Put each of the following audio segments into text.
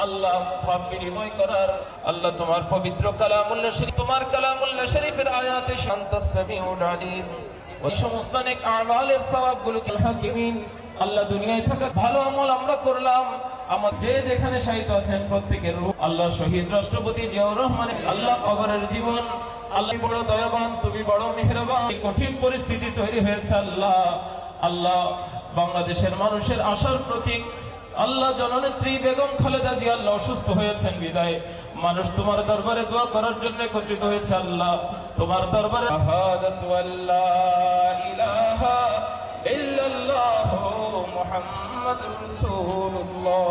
আল্লাহ ভাব বিনিময় করার। আল্লাহ তোমার পবিত্র কালামুল্লাহ শরীফ, তোমার কালামুল্লাহ শরীফের আয়াতে শান্তাস সামিউল আলিম, ওই সমস্ত নেক আমালের সওয়াবগুলোকে হাকিমিন। আল্লাহ দুনিয়ায় থাকা ভালো আমল আমরা করলাম, আমাদের যেখানে শাহিদ আছেন প্রত্যেকের রূহ আল্লাহ শহীদ রাষ্ট্রপতি জিয়াউর রহমান, আল্লাহ কবরের জীবন, আল্লাহ বড় দয়াবান, তুমি বড় মেহেরবান। কঠিন পরিস্থিতি তৈরি হয়েছে আল্লাহ, আল্লাহ বাংলাদেশের মানুষের আশার প্রতীক আল্লাহ জননেত্রী বেগম খালেদা জিয়া আল্লাহ অসুস্থ হয়েছেন বিদায় মানুষ তোমার দরবারে দোয়া করার জন্য একত্রিত হয়েছে। আল্লাহ তোমার দরবারে শাহাদাতু আল্লাহ ইলাহা ইল্লাল্লাহু মুহাম্মাদুর রাসূলুল্লাহ।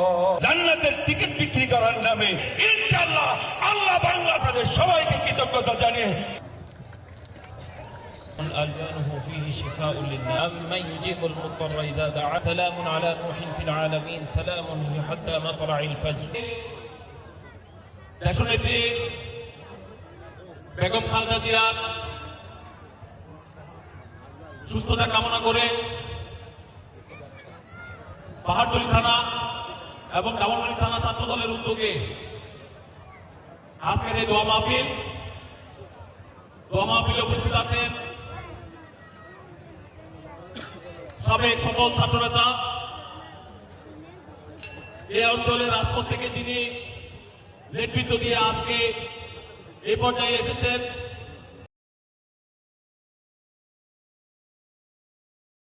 জান্নাতের টিকিট বিক্রি করার নামে ইনশাআল্লাহ আল্লাহ বাংলাদেশের সবাইকে কৃতজ্ঞতা জানিয়ে ألبانه فيه شفاء للناس من يجيب المضطر إذا دعا سلام على نوح في العالمين سلام هي حتى مطلع الفجر। দেশনেত্রী বেগম খালেদা জিয়ার সুস্থতা কামনা করে পাহাড়তলী থানা এবং ডাবলবাড়ি থানা ছাত্র দলের উদ্যোগে আজকের এই দোয়া মাহফিলে উপস্থিত আছেন সাবেক সকল ছাত্র নেতা, এই অঞ্চলের রাজপথ থেকে যিনি নেতৃত্ব দিয়ে আজকে এই পর্যায়ে এসেছেন